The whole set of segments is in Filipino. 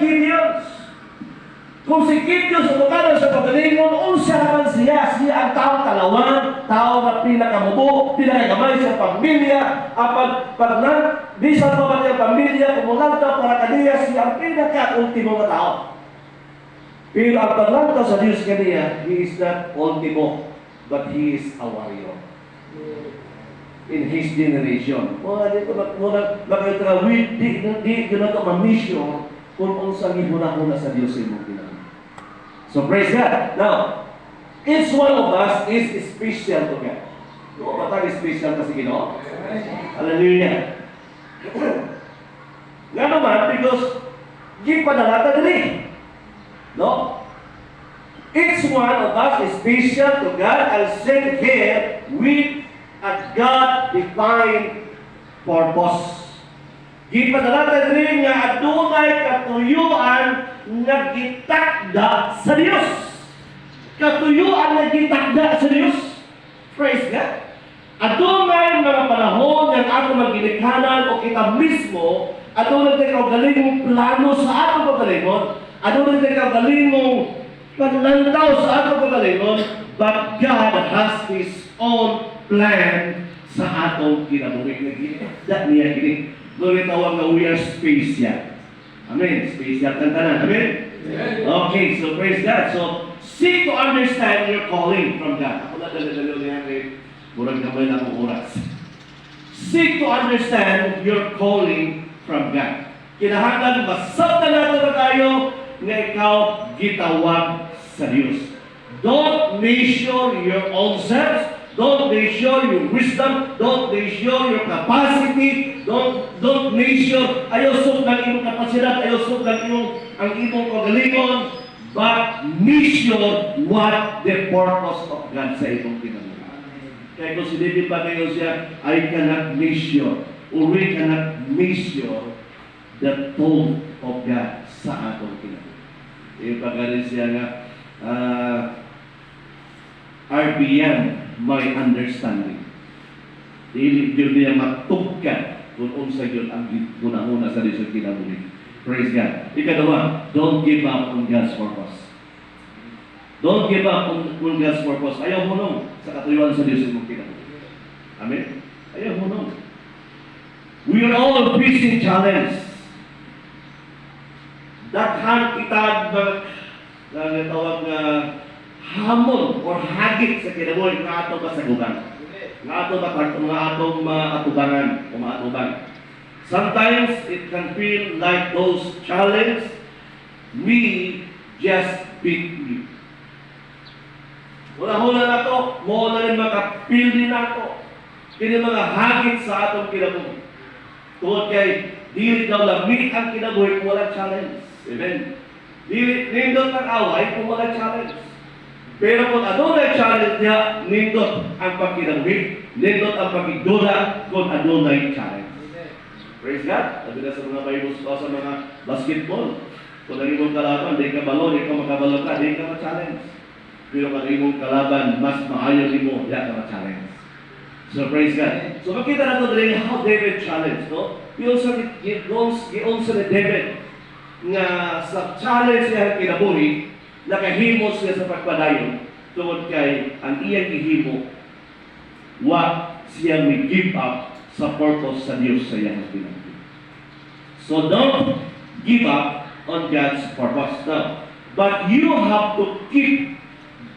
Gideons. Kung si Gideon sa mukha sa pagalingon, unsa naman siya ang tao kalawang, tao na pinakamubo, pinakagamay sa pamilya, pag bisan pa ba niya pamilya, kumulanta para kaniya siya ang pinaka-ultimo na tao. Pero ang paglanta sa Diyos kaniya, he is not ultimo, but he is a warrior. In his generation. Di ko makitrawid, di ko na ito ma-mission kung unsang ihuna-huna sa Diyos sa imong pinag. So praise God. Now, each one of us is special to God. Doon ba tayo special kasi Ginoo? Hallelujah. Nga naman, because give padalata dali. No? Each one of us is special to God and sent here with a God-defined purpose. Gipadalata diri nga adunay katuyuan nga gitakda sa Dios. Katuyuan nga gitakda sa Dios. Praise God. Adunay mga panahon nga ato magilikhanan o kita mismo adunay tayo galingong plano sa ato pagalingon. Adunay tayo galingong panlantaw sa ato pagalingon, but God has His own plan sa atong kinabuhi. That niya gini. Doon tawag na we are special. Amen. Special kantanan. Amen? Okay, so praise God. So, seek to understand your calling from God. Ako na dala-dalo niya kay murag gamay na akong oras. Seek to understand your calling from God. Kinahanglan masabtan nato na tayo nga ikaw gitawag sa Diyos. Don't measure your own self. Don't measure your wisdom. Don't measure your capacity. Don't measure ayaw sukdan imong kapasidad, ayaw sukdan ang imong kagalingon, but measure what the purpose of God sa imong kinabuhi. Kaya kung sinibig pa kayo siya, I cannot measure, or we cannot measure the tone of God sa atong kinabuhi. Yung pagkarin siya nga, are beyond my understanding. Dili yun niya matugkan kung unsa yun ang una-una sa Diyos ang kinabuhi. Praise God. Ikalawa, don't give up on God's purpose. Don't give up on God's purpose. Ayaw hunong sa katuyuan sa Diyos ang kinabuhi. Amen? Ayaw hunong. We are all facing challenge. Daghan kita na tawag na hamon or hagit sa kinabuhi ng ato kasagutan. Ng ato atubangan o maatuban. Sometimes it can feel like those challenges me just beat me. Hula-hula na to, mo na rin makapil din na to. Kini mga hagit sa atong kinabuhi. Tungkol kay dili daw lamig ang kinabuhi kung walang challenge. Amen. Dili nindot ang away kung walang challenge. Pero kung adunay challenge niya, nindot ang pagkinabuhi, nindot ang pagkigdula kung adunay challenge. Praise God. Sabi na sa mga Bible o sa mga basketball, kung naging kalaban, di ka balo, di ka makabalong ka, di ka ma-challenge. Pero kung naging kalaban, mas maayon mo, di ka ma-challenge. So praise God. So makita na ito rin how David challenged, no? Giyon sa David nga sa challenge niya kinabuhi, nakahimo siya sa pagpadayon tungod kay ang iyang gihimo wa siya may give up sa purpose sa Diyos sa iyang kinabuhi. So don't give up on God's purpose now. But you have to keep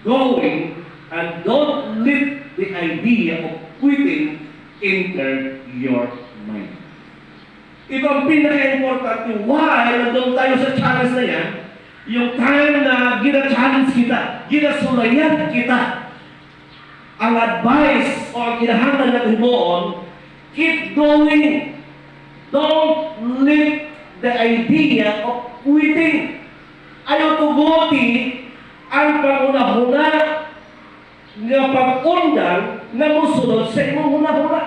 going and don't let the idea of quitting enter your mind. Ito ang pinaka-importante. Why nandun tayo sa challenge na yan? Yung time na gina-challenge kita, ginasulayan kita. Ang advice o ang kinahanglan na himuon, keep going. Don't let the idea of quitting. Ayaw tuguti ang pag-una-huna nga pag-undang na musunod sa imong huna-huna.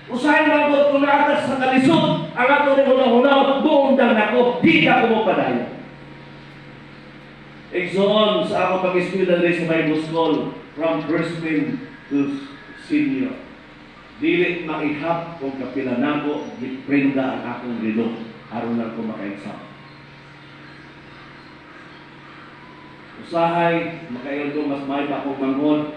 Usahin lang ko kung naatas sa kalisod, ang ato rin huna-huna, buundang ako, di ka kumupadayo. Exoon sa ako pag-eskwela rin sa Bible School, from freshman to senior. Dili maihap kung kapila na ko, giprenda ang akong relo, aron lang ko maka-exam. Usahay, makayon ko mas may pa akong manghod,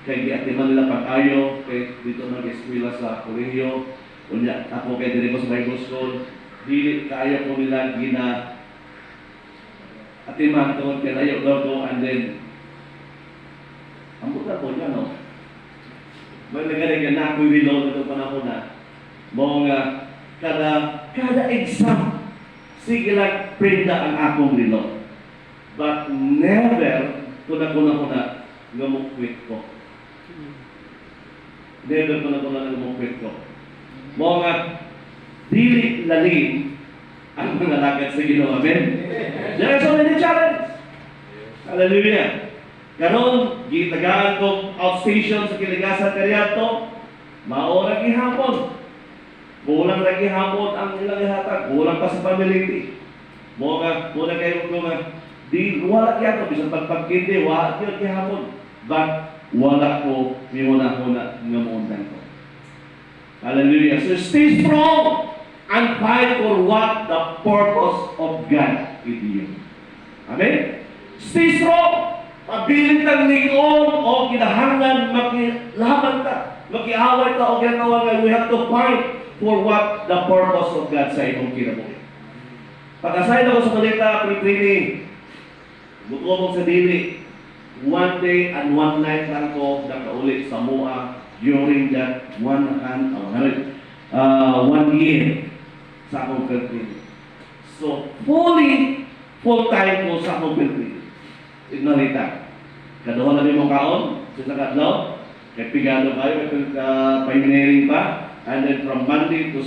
kay giatiman nila pag-ayo, kay dito nag-eskwela sa kolehiyo, unya ako kay diri ko sa Bible School, dili kaayo ko nila gina atiman tungod kay layo daw ko, and then ang buta ko niya, no? May nagaligan na ako'y reload ito panahon na mo nga kada exam sige lang prenda ang akong reload, but never kuna nga mo quit ko. Never kuna nga mo quit ko. Mo nga dili lalim ang mga lakad sa Ginoo. Amen. There are so many challenges. Hallelujah. Karon gitagaan ko outstation sa Kiligasan Cariato, maora gihapon. Bulang lagi hapon ang ilang ihatag, bulang pa sa pamilya. Muna kayo ko nga, di wala kaya ko, bisang pagpagkindi, wala kaya gihapon. But wala ko, may muna-muna nga muundan ko. Hallelujah. So stay strong and fight for what the purpose of God is you. Amen? Stay strong. Pabilin kang lingon o kinahanglan makilaban ka, makiaway ka o ginagawa nga, we have to fight for what the purpose of God sa imong kinabuhi. Pag-assign ako sa malita, pre-training, buko sa dili, one day and one night lang ko nakaulit sa MOA during that 1 year sa akong pre-training. So, full-time ko sa akong pre-training. Ignalita. Kaduha na mo kaon, sa kadlaw, kay pigado kayo, may pioneering pa, and then from Monday to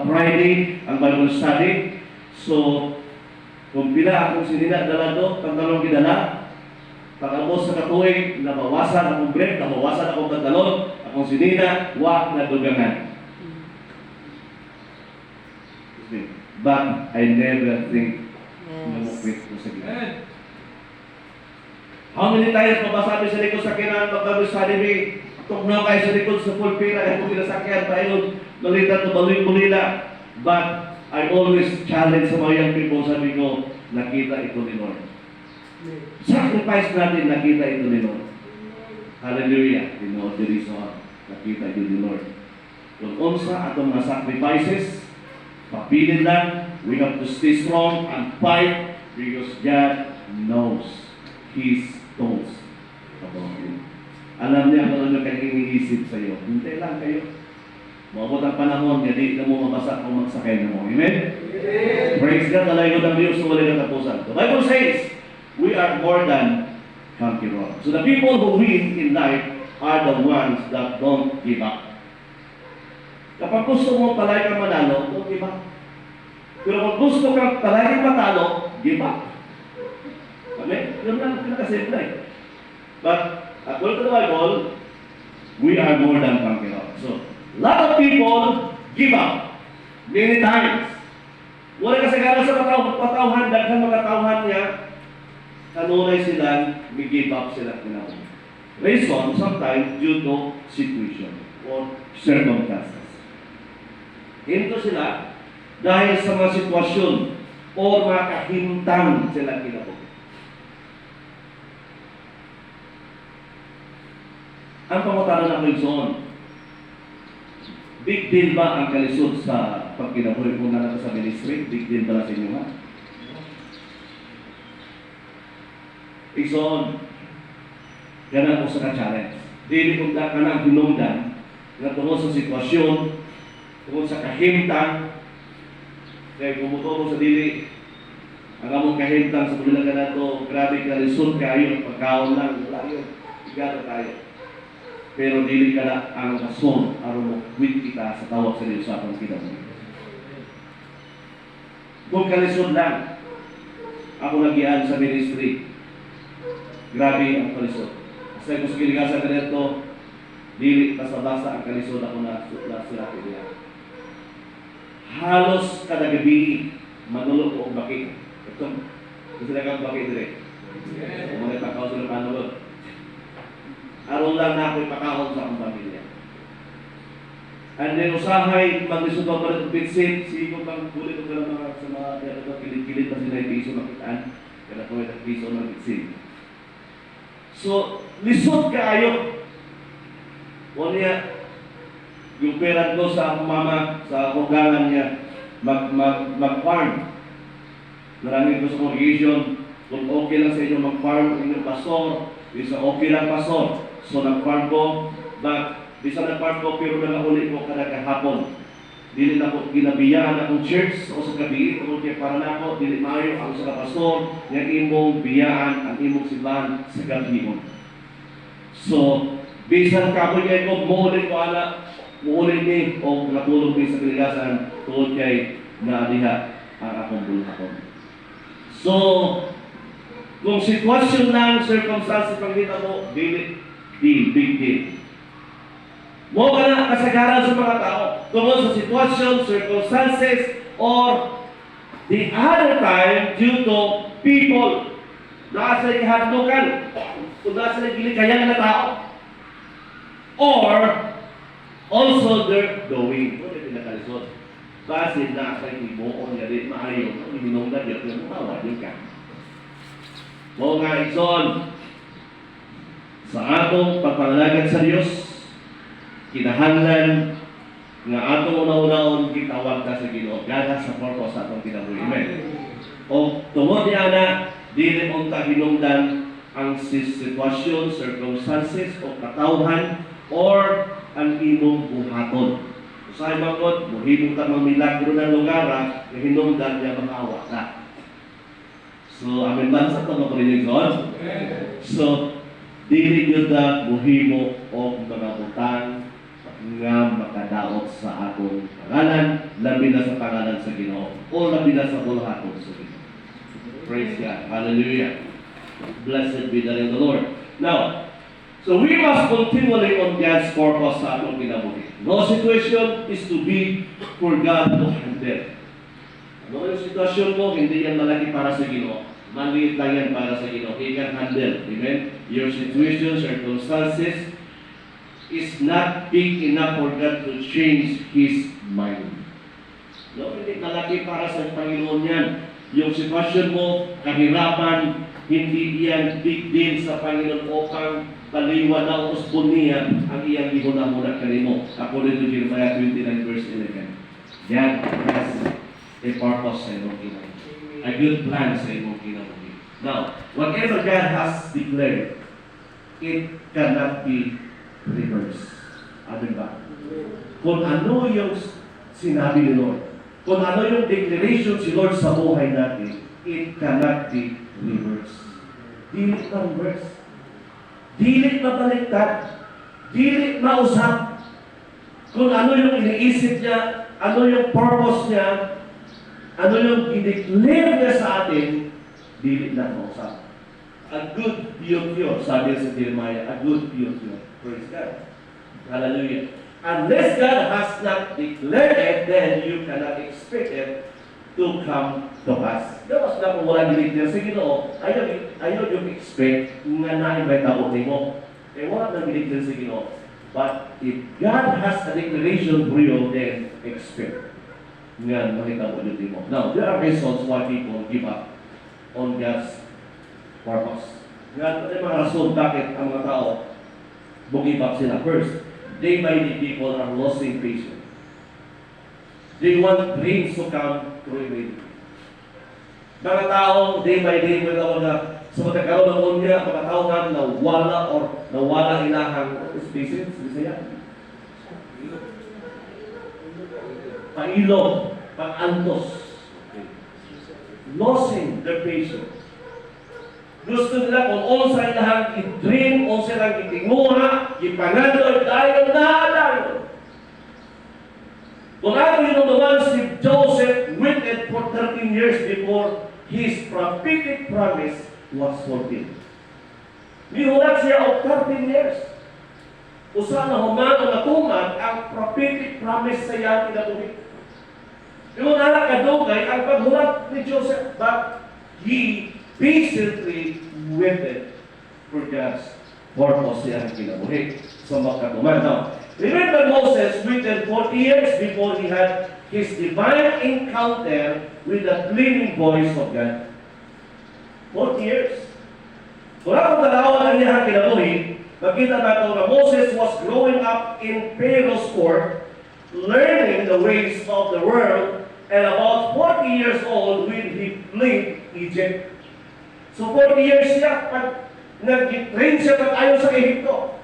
Friday, ang Bible study. So, kung pila akong sinina dala do, pantalong gidala, pag-almos sa katuig, nabawasan akong break, nabawasan akong pantalon, akong sinina, wak na dugangan. But I never think na quit ko sa gina. How many times mabasabi sa likod sa kinan, mag-Bible study me, tugnaw kayo sa likod sa pulpira, ay kung pinasakyan tayo, malita to balin-bulila. But I always challenge sa mga young people, sabi ko, nakita ito ni Lord. Sacrifice natin, nakita ito ni Lord. Hallelujah. Tinood diri sa nakita ito ni Lord. Kung unsa atong mga sacrifices, papilin lang, we have to stay strong and fight because God knows His thoughts about you. Alam niya kung ano kanyang iniisip sa iyo. Hintay lang kayo. Maabot ang panahon, hindi na mo mabasa kung magsakay na mo. Amen? Amen. Praise God, alayo ng Diyos sa walang katapusan. The Bible says, we are more than conquerors. So the people who win in life are the ones that don't give up. Kapag gusto mo palagi kang manalo, don't give up. Pero kung gusto kang palagi matalo, give up. Amen? Yun lang, pinakasimple. But, according to the Bible, we are more than conquerors. So, a lot of people give up many times. Wala kasagaran sa patauhan, daghang mga tauhan niya, kanunay sila, may give up sila tinawag. Reason, sometimes, due to situation or circumstances. Hinto sila dahil sa mga sitwasyon o mga kahintang sila kinabog. Ang pangutaran ng kalisod, big deal ba ang kalisod sa pagkinabuhi po na sa ministry? Big deal ba na sa inyo ha? Ison, ganang po sa ka-challenge. Dili kung ka ng hinungdan na tungkol sa sitwasyon, tungkol sa kahimtang, kaya kumuto mo sa dili, ang among kahimtang sa pulilagan na ito, grabe kalisod kayo, pagkaon lang, wala yun, igado tayo. Pero dili ka na ang rason aron mo quit kita sa tawag sa Diyos sa atong kinabuhi. Kung kalisod lang, ako nagian sa ministry. Grabe ang kalisod. Kasi kung sa Kiligasan ka nito, dili basta-basta ang kalisod ako na sila niya. Halos kada gabi, manulog ko ang bakit. Ito, gusto na kang bakit dire. Kung mga takaw sila manulog. Aron lang na ako'y pakahon sa akong pamilya. And then usahay, mag-lisod pa rin bitsit, sigo pang kulit o mga sa mga kilid-kilid na sila yung piso makitaan. Kaya ko may piso ng itsin. So, lisod kaayo. O niya, yung pera ko sa mama, sa kugangan niya, mag-farm. Maraming ko sa congregation, kung okay lang sa inyo mag-farm, inyong pastor, isa okay lang pastor. So, nag-farm ko, but, isa nag-farm ko, pero nangahuli ko kada kahapon. Dili na ko ginabiyaan akong church o sa gabi, tungkol kaya para na ako, dili maayo ang sa pastor, yung imong biyaan, ang imong simbahan sa gabi mo. So, bisan ka ko kaya ko, muulit ko anak, muulit ni, o natulog ni sa kaligasan, tungkol kay naaliha ang akong bulakon. So, kung sitwasyon lang, circumstances pangkita mo, dili, big deal. Mo ka na kasagaran sa mga tao tungkol sa sitwasyon, circumstances, or the other time due to people na sa ihandlukan kung nasa nagilikayan na tao, or also their doing. Kung ito pinakalisod, basin na sa ibuon niya rin maayo, kung iminunggan niya, kung mawad yung ka. Mo nga ison, sa atong pagpangalagan sa Diyos, kinahanglan nga atong una-unaon gitawag ka sa Ginoo gana sa purpose sa atong kinabuhi. Amen. O tungod niya na dili mo ta hinungdan ang sitwasyon, circumstances o katawhan or ang imong buhaton. Usahay mangkot, mohimong ka mamilagro ng lugar na hinungdan niya maawa ka. So, amen ba sa ito mga God? So, dili yun na mohimo o mga butang nga makadaot sa atong pangalan, labi na sa pangalan sa Ginoo o labi na sa bulhaton sa Ginoo. Praise God. Hallelujah. Blessed be the name of the Lord. Now, so we must continually on God's purpose sa atong kinabuhi. No situation is to be for God to handle. Ano yung sitwasyon mo, hindi yan malaki para sa Ginoo. Maliit lang yan para sa Ginoo. He can handle. Amen? Your situation, circumstances, is not big enough for God to change His mind. No, hindi malaki para sa Panginoon yan. Yung sitwasyon mo, kahirapan, hindi iyan big deal sa Panginoon upang paliwan na usbon niya ang iyang gihuna-huna kanimo. According to Jeremiah 29 verse 11. God has a purpose sa imong kinabuhi. A good plan sa imong kinabuhi. Now, whatever God has declared, it cannot be reverse. Amen ba? Kung ano yung sinabi ni Lord, kung ano yung declaration si Lord sa buhay natin, it cannot be reverse. Dili na reverse. Dili mabaliktad. Dili mausap. Kung ano yung iniisip niya, ano yung purpose niya, ano yung i-declare niya sa atin, dili na mausap. A good pure, sabi sa Jeremiah, a good pure. Praise God. Hallelujah. Unless God has not declared it, then you cannot expect it to come to pass. Dapat na kung walang diniktir sa Ginoo, ayaw yung expect nga na may tao mo. Eh, wala nang diniktir sa Ginoo. But if God has a declaration for you, then expect nga makita mo yun mo. Now, there are reasons why people give up on God's purpose. Nga, mga rason bakit ang mga tao give up sila. First, day by day people are losing patience. They want dreams to come true immediately. Mga tao, day by day, sa magkakaroon ng unya, mga tao nga nawala ilahang species, Bisaya. Pailog, pag-antos. Losing their patience. Gusto nila kung unsa ilang i-dream, unsa ilang itinguha, ipangadol, dayon na dayon. Kung ano yung naman si Joseph waited for 13 years before his prophetic promise was fulfilled. Mihulat siya of 13 years. Usa na humano na tumag ang prophetic promise sa iyang kinabuhi. Yung nakakadugay ang paghulat ni Joseph, but he patiently waited for God's purpose siya ang kinabuhi. So magkatuman. Now, remember Moses waited 40 years before he had his divine encounter with the pleading voice of God. 40 years. Kung akong tanawan ang iyang kinabuhi, makita nato na Moses was growing up in Pharaoh's court, learning the ways of the world, and about 40 years old when he fled Egypt. So 40 years siya, pag nag-train siya pag-ayo sa Egypto.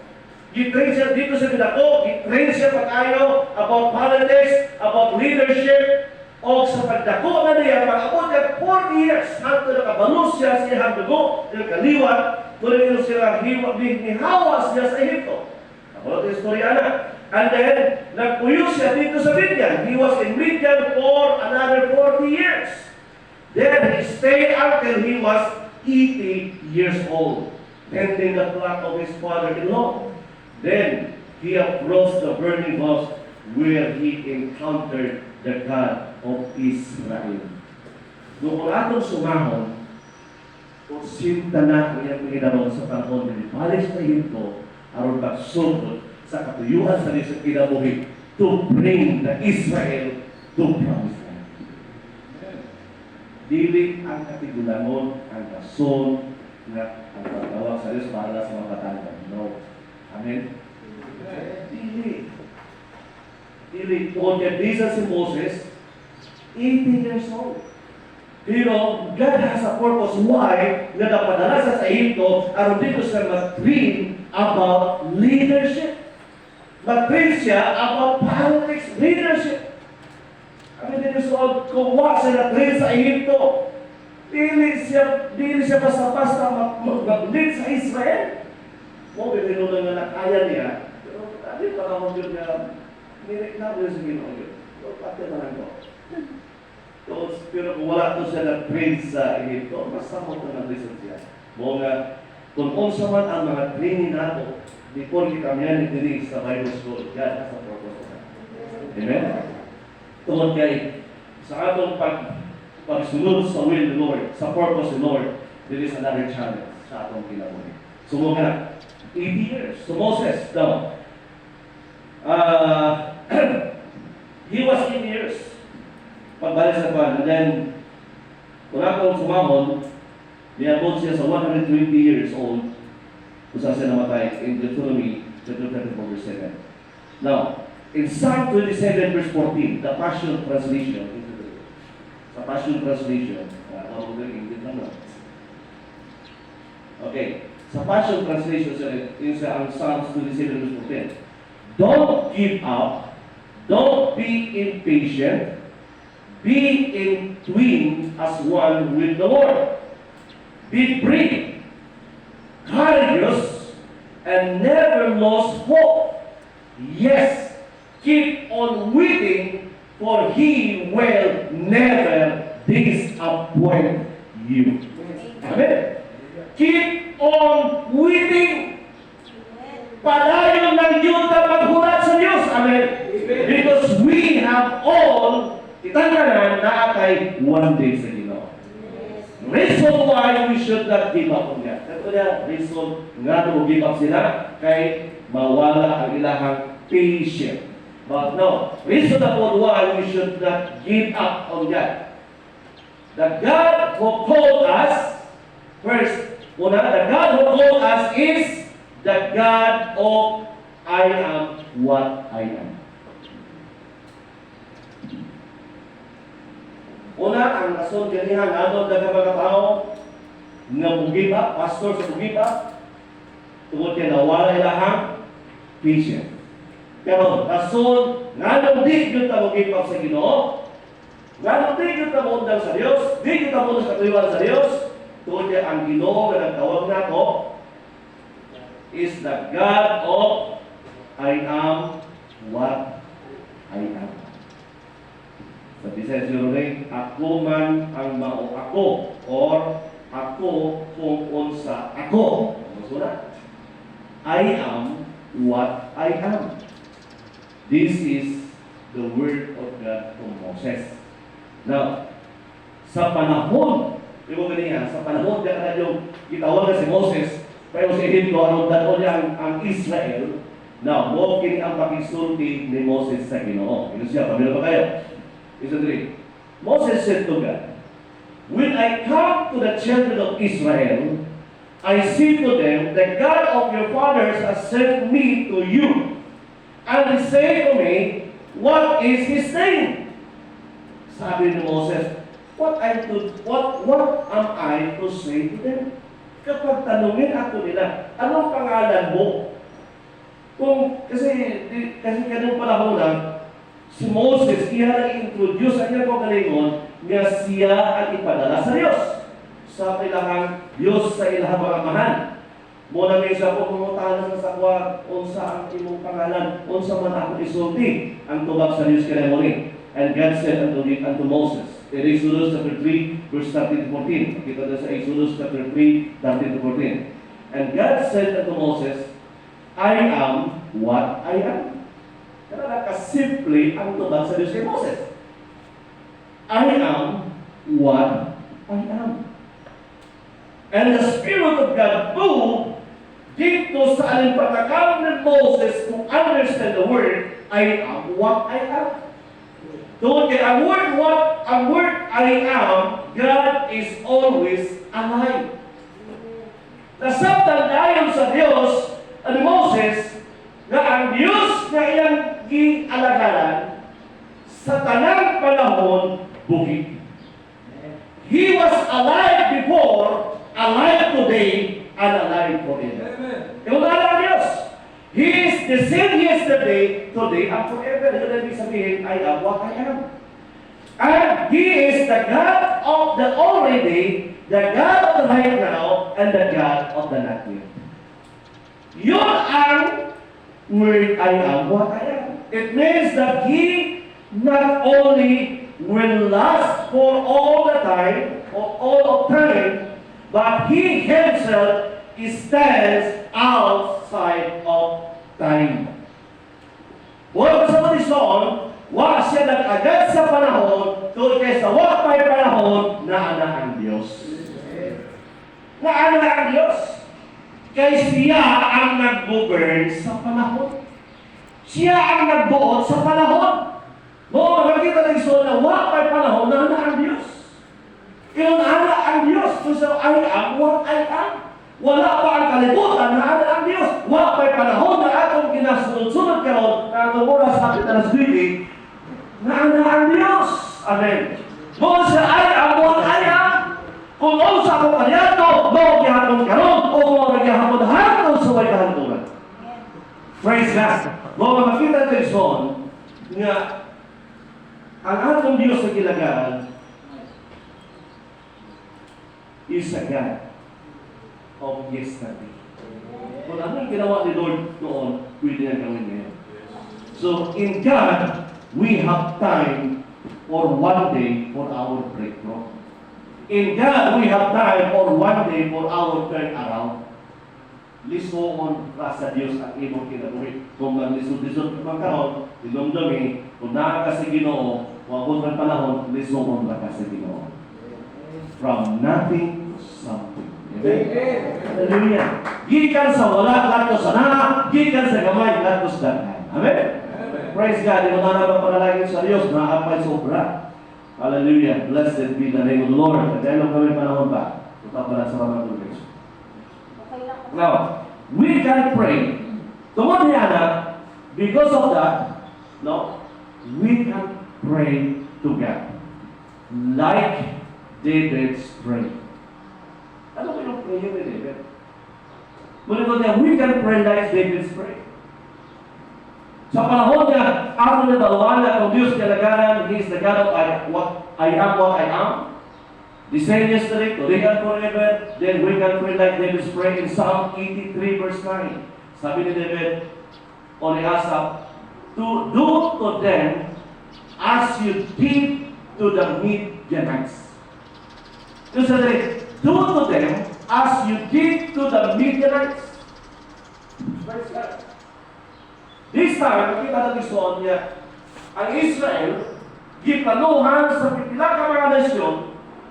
Gitrain siya dito sa Bidako, gitrain siya pag-ayo about politics, about leadership, o sa pagdako na niya, pag-abot niya 40 years, hanggang nakabalos siya sa iyang dugo, ng kaliwat, tuloy nyo sila nihawas niya sa Egypto. Ako ang istorya na. And then, nagpuyo siya dito sa Midian. He was in Midian for another 40 years. Then, he stayed until he was 80 years old, tending the flock of his father-in-law. Then, he approached the burning bush where he encountered the God of Israel. Noong atong sumahon, kung sinta na ang iyang pinagdaraw sa panahon na ipalis na ito, aron pagsugod sa katuyuan sa isang kinabuhi to bring the Israel to promised land. Dili ang katigulangon, ang rason na ang pagtawag sa Diyos para sa mga katanda. No. Amen? Dili. Dili. Kung kaya si Moses, 80 years old. Pero God has a purpose why na napadala sa Egypto aron dito siya mag-train about leadership. Mag-train siya about politics, leadership. Kami dito sa kung wa siya na-train sa Egypto, dili siya basta-basta mag-lead sa Israel. Mo binunod nga nakaya niya, pero hindi pa naman yun nga nireklamo sa Ginoo yun. So, pati na lang ko. Pero kung wala to siya na-train sa Egypto, masamot na nag-listen siya. Mo nga, kung unsa man ang mga training nato, before kita miyan diri sa Bible School, God has a purpose. Amen? Tungod kay, sa atong pagsunod sa will of the Lord, sa purpose of the Lord, there is another challenge sa atong kinabuhi. Sumuga, 80 years. So Moses, daw, he was 80 years. Pagbalik sa kwan, and then, kung akong sumamon, niabot siya sa 120 years old, kung saan siya namatay in Deuteronomy chapter 34, verse 7. Now, in Psalm 27, verse 14, the Passion Translation, sa Passion Translation, okay, sa Passion Translation, yun sa Psalm 27, verse 14, don't give up, don't be impatient, be in twin as one with the Lord. Be brave, courageous, and never lose hope. Yes, keep on waiting, for He will never disappoint you. Amen. Keep on waiting. Padayon ng yuta paghulat sa Diyos. Amen. Because we have all itangganan na atay one day sa Ginoo. Reason why we should not give up on God. Ito na, reason nga to give up sila kay mawala ang ilahang patient. But no, reason upon why we should not give up on God. The God who called us, first, the God who called us is the God of I am what I am. Una, ang rason ganihan naton daghang mga tao nga mugiba, pastor sa mugiba, tungod kay nawala ilahang patient. Pero rason nganong di gyud ta mugiba sa Ginoo, nganong di gyud ta muundang sa Dios, di gyud ta muundang sa katuyuan sa Dios, tungod kay ang Ginoo nga nagtawag nato is the God of I am what I am. Sa Bisaya Sinuring, ako man ang mao ako, or ako kung unsa ako. Masulat. I am what I am. This is the word of God to Moses. Now, sa panahon, ibo ganiya, sa panahon na yung gitawag si Moses, pero sa Egypto, anong dato niya ang Israel, now, mo kini ang pakisulti ni Moses sa Ginoo. Ino siya, pamilya pa kayo? Is it three? Moses said to God, when I come to the children of Israel, I say to them, the God of your fathers has sent me to you. And they say to me, what is his name? Sabi ni Moses, what am I to say to them? Kapag tanungin ako nila, anong pangalan mo? Kasi kanong panahon lang, si Moses, iya na-introduce ang niya kong kalingon, nga siya ang ipadala sa Diyos. Sa kailangan Diyos sa ilahang mga amahan. Muna may siya po kumutahan sa sakwa, unsa ang imong pangalan, unsa man ako isulti, ang tubag sa Diyos kinamunin. And God said unto Moses, in Exodus chapter 3, verse 13 to 14. Kita na sa Exodus chapter 3, 13 to 14. And God said unto Moses, I am what I am. Kaya nakasimple ang tubag sa Diyos kay Moses. I am what I am. And the Spirit of God moved dito sa aling pagkakaroon ng Moses to understand the word, I am what I am. Doon kaya ang word I am, God is always alive. Nasabtan dayon sa Diyos ang Moses na ang Diyos na iyang gialagaran sa tanang panahon bukid. He was alive before, alive today, and alive forever. Yung ang Diyos. He is the same yesterday, today, and forever. Yun ang ibig sabihin, I am what I am. And He is the God of the already, the God of the right now, and the God of the not yet. Yun ang word I am what I am. It means that He not only will last for all the time, or all of time, but He Himself stands outside of time. Huwag sa kondisyon, wag siya nag-agad sa panahon, tungkol kaysa wag may panahon na anak ang Diyos. Na anak ang Diyos. Kaya siya ang nag-govern sa panahon. Siya ang nagbuot sa panahon. No, makikita ng iso na wag may panahon na anak ang Diyos. Kaya anak ang Diyos, so I am what I am. Wala pa ang kalibutan na anak ang Diyos. Wag may panahon na atong ginasunod-sunod karon na tumura sa ating talasbili na anak ang Diyos. Amen. Doon sa I am what I am. Kung ano sa akong kanyato, no, gihapon karon, o kung gihapon hapon sa may kahantungan. Praise God. Mga makita natin son, nga ang atong Diyos sa gilagaan is a God of yesterday. Kung ano yung ginawa ni Lord noon, pwede na gawin ngayon. So, in God, we have time for one day for our breakthrough. In God, we have time for one day for our turnaround. Lisoon ra sa Diyos ang imong kinabuhi. Kung lisod-lisod ka karon, dilumdumi, kung naa ka sa Ginoo, kung ang panahon, lisoon ra ka sa Ginoo. From nothing to something. Amen? Hallelujah. Gikan sa wala, latos sa na, gikan sa gamay, latos daghan. Amen? Praise God. Ito na naman panalangin sa Diyos, naapay sobra. Hallelujah. Blessed be the name of the Lord. At dahil ang kami panahon ba, ito pala sa mga tulog. Now, we can pray. Tungkol niya na, because of that, no, we can pray to God. Like David's prayer. Ano ba yung prayer ni David? Muli ko niya, we can pray like David's prayer. Sa panahon niya, ako na dalawa kung Diyos kalagaran, He is the God of what I am. The same yesterday, today and forever. Then we can pray like David's prayer in Psalm 83 verse 9. Sabi ni David, o ni Asaph, to do to them as you did to the Midianites. So sabi, do to them as you did to the Midianites. Praise God. This time, nakita natin soon niya, ang Israel, gipanuhan sa pipila ka mga nasyon,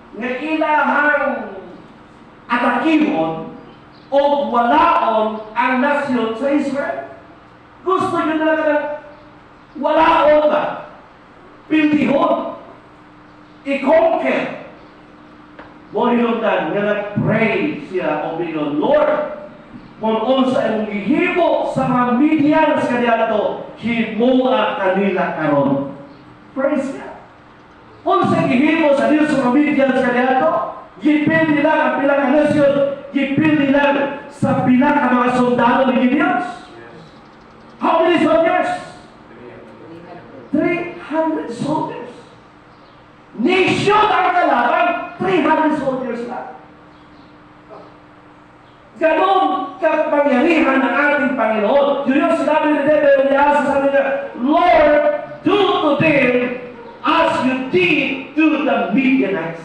nga ilahang atakihon o walaon ang nasyon sa Israel. Gusto nyo na lang walaon ba? Pintihon. I-conquer. mo hinungdan nga nag-pray siya o binon, Lord, kung unsa imong gihimo sa mga Midians kaniadto, himua kanila karon. Praise God. Unsa gihimo sa Dios sa mga Midians kaniadto, gipil nila ang pila ka nasyon, gipil nila sa pila ka mga sundalo ni Gideon. How many soldiers? 300 soldiers. Nation ang kalaban, 300 soldiers lang. Ganon kapangyarihan ng ating Panginoon. Yun yung sinabi ni David, pero niya sa niya, Lord, do to them as you did to the Midianites.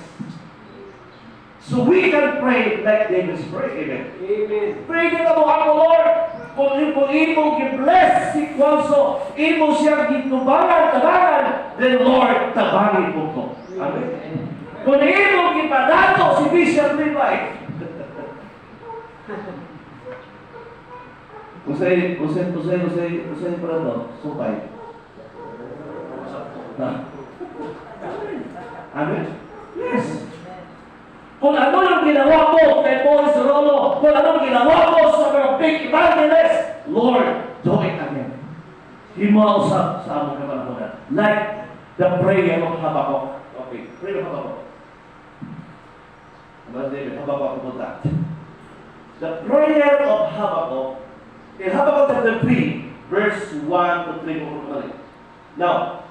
So we can pray like David's pray. Amen. Amen. Pray din ako, Lord, kung imong i-bless si Kwanso, imo siya gitubangan, then Lord, tabangin mo ko. Amen. Kung imong ipadato si Bishop Levi, Usay para to, supay. Amen. Yes. Kung ano yung ginawa mo kay Paul Sorolo, kung ano yung ginawa mo sa mga big evangelists, Lord, do it again. Himausap sa among kapanahonan. Like the prayer of Habakkuk. Okay, prayer of Habakkuk. Habakkuk punta. The prayer of Habakkuk, in Habakkuk chapter 3, verse 1 to 3. Now,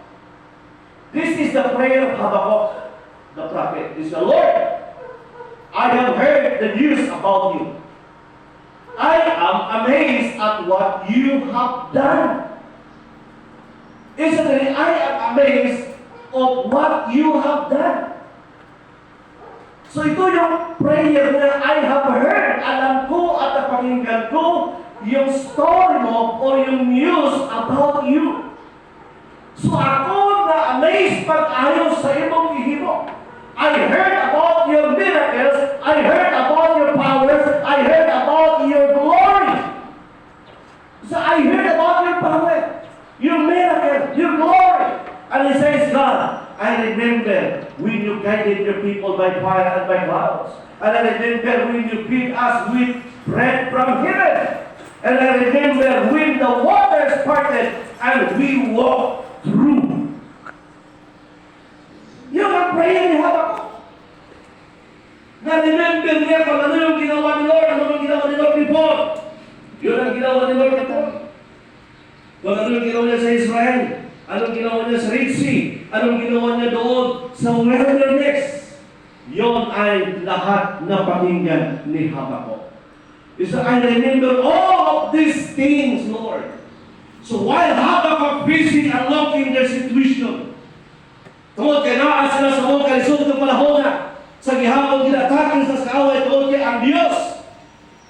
this is the prayer of Habakkuk, the prophet. This is the Lord, I have heard the news about you. I am amazed at what you have done. Isn't it? I am amazed of what you have done. So ito yung prayer na I have heard. Alam ko at napakinggan ko yung story mo o yung news about you. So ako na amazed pag-ayaw sa imong gihimo. I heard about your miracles. I heard about your powers. I heard about your glory. So I heard about your power, your miracle, your glory. And he says, God, I remember when you guided your people by fire and by clouds. And I remember when you feed us with bread from heaven. And I remember when the waters parted and we walked through. Yung ang prayer ni Habakkuk. Na-remember niya kung ano yung ginawa ni Lord, ano yung ginawa ni Lord before. Yun ang ginawa ni Lord before. Kung ano yung ginawa niya sa Israel, anong ginawa niya sa Red Sea, anong ginawa niya doon sa wilderness. Yun ay lahat na pakinggan ni Habakkuk. So I remember all of these things, Lord. So while Habakkuk busy unlocking their situation, tungod kay naa sila sa mga kalisod ng panahon sa gihapon ginatakan sa kaaway tungod kay ang Dios.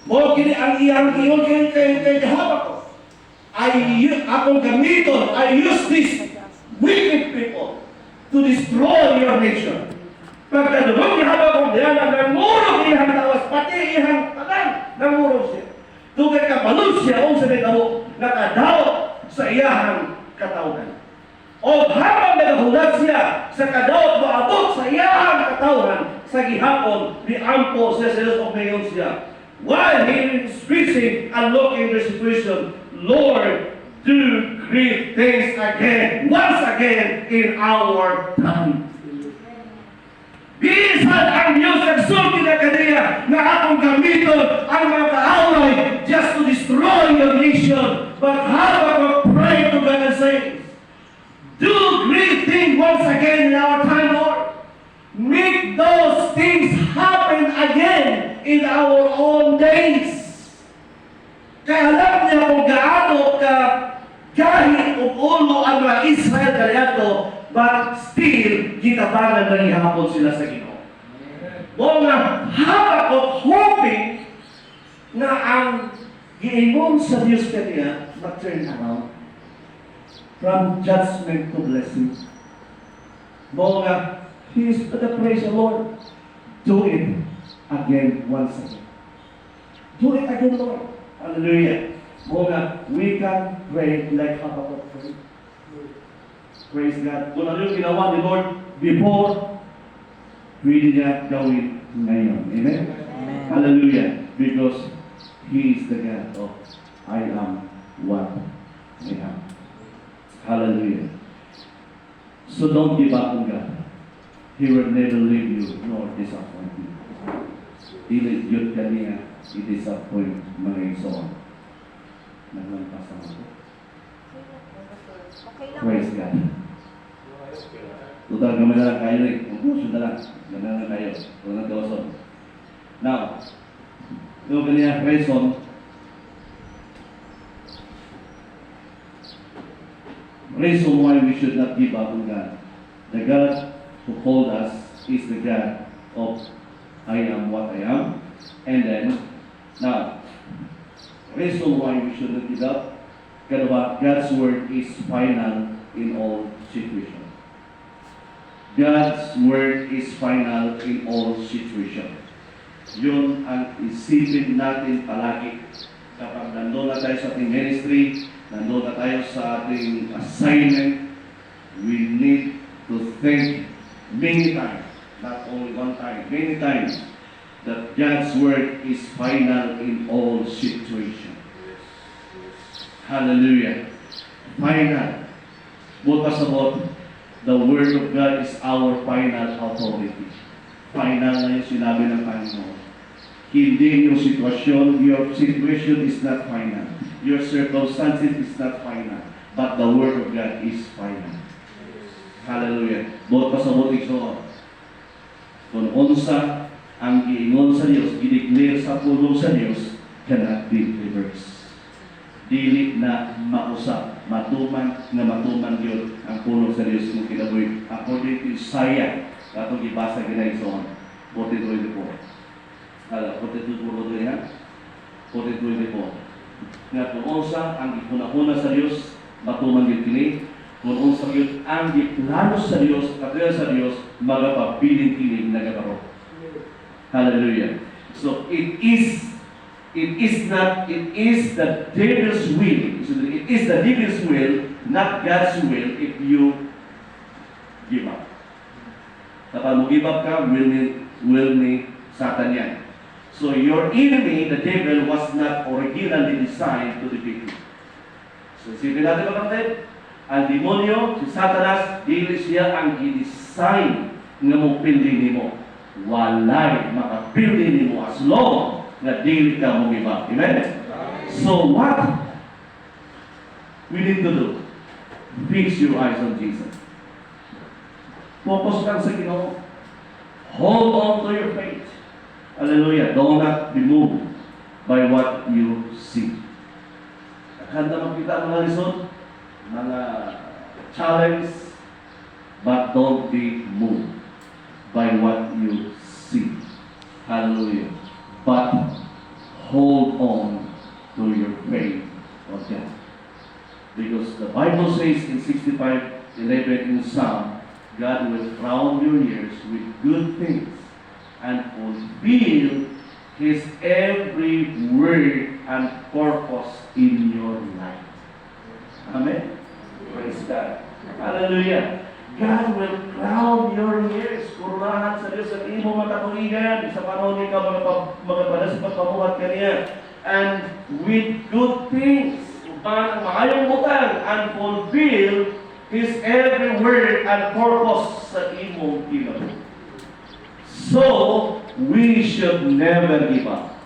Mo kini ang iyang giyon kay Habakkuk. Akong gamiton, I use these wicked people to destroy your nation. Pagkadulog ni Habakkuk diyan ang nangurog iyang tawas, pati iyang tanan nangurog siya. Tugay kabalod siya o sa nagdawo nakadaot sa iyang katawhan. O habang nagahulat siya sa kadawat maabot sa iyang katawhan sa gihapon ni ampo sa Diyos of Mayon siya. While he is busy unlocking the situation, Lord, do great things again, once again in our time. Bisan ang Diyos nagsulti na kaniya na atong gamiton ang mga kaaway just to destroy your nation. But Habakkuk pray to God and say, do great things once again in our time, Lord. Make those things happen again in our own days. Kaya alam niya kung gaano ka kahit ulo ang mga Israel kaniyato, but still, gitabangan na ihapon sila sa Ginoo. Mga Habakkuk hoping na ang giingon sa Diyos kaniya mag-turn around from judgment to blessing. Mga, the praise the Lord. Do it again once again. Do it again, Lord. Hallelujah. Mga, we can pray like Habakkuk prayed. Praise God. Kung ano yung ginawa ni Lord before, pwede niya gawin ngayon. Amen? Amen. Hallelujah. Because He is the God of I am what I am. Hallelujah. So don't give up on God. He will never leave you nor disappoint you. Dili yun kaniya i-disappoint mga isoon. Naglampas naman ko. Okay lang. Praise God. Total, gamay na lang kayo eh. Conclusion na lang. Gamay na lang kayo. Huwag na gawason. Now, yung kaniya reason why we should not give up on God. The God who called us is the God of I am what I am. And then, now, reason why we should not give up. God's word is final in all situations. God's word is final in all situations. Yun ang isipin natin palagi. Kapag nandun na tayo sa ating ministry, nandun na tayo sa ating assignment, we need to think many times, not only one time, many times, that God's word is final in all situations. Hallelujah. Final. Bukas about the word of God is our final authority. Final na yung sinabi ng Panginoon. Hindi yung sitwasyon, your situation is not final. Your circumstances is not final. But the word of God is final. Hallelujah. Buot pasabot ito. Kung unsa ang giingon sa Dios, gideclare sa pulong sa Dios, cannot be reversed. Dili na mausap, matuman yun ang pulong sa Dios ng kinabuhi. According to Isaiah, atong gibasa ginaison, 42:24. Hala, 42:24 ha? 42:24. Nga kung unsa ang gipunahuna sa Dios, matuman gyud kini. Kung unsa gyud ang giplano sa Dios, katuya sa Dios, magapabilin kini nagakaro. Hallelujah. So it is the devil's will. It is the devil's will, not God's will, if you give up. Kapag mo give up ka, will ni Satan yan. So your enemy, the devil, was not originally designed to defeat you. So sipin natin mga kapatid, ang demonyo, si Satanas, dili siya ang i-design nga mong pildin mo. Walay makapildin mo as long na dili ka mong give up. Amen? So what we need to do? Fix your eyes on Jesus. Focus lang sa Ginoo. Hold on to your faith. Hallelujah. Do not be moved by what you see. Handa makita mga lisod, mga challenge, but don't be moved by what you see. Hallelujah. But hold on to your faith of God. Because the Bible says in 65:11 in Psalm, God will crown your years with good things and fulfill His every word and purpose in your life. Amen? Praise God. Hallelujah. God will crown your years. Kurunahan sa Diyos at imo makatuligan. Sa panahon ikaw magapadas pagpamuhat kaniya. And with good things. Upang maayong butang and fulfill His every word and purpose sa imong kinabuhi. So, we should never give up.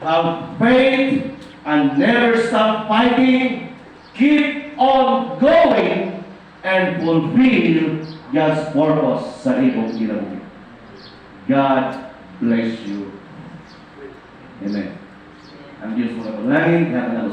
Have faith and never stop fighting. Keep on going and fulfill God's purpose sa imong kinabuhi. God bless you. Amen. Ang Diyos mo na paglangin, kaya ka na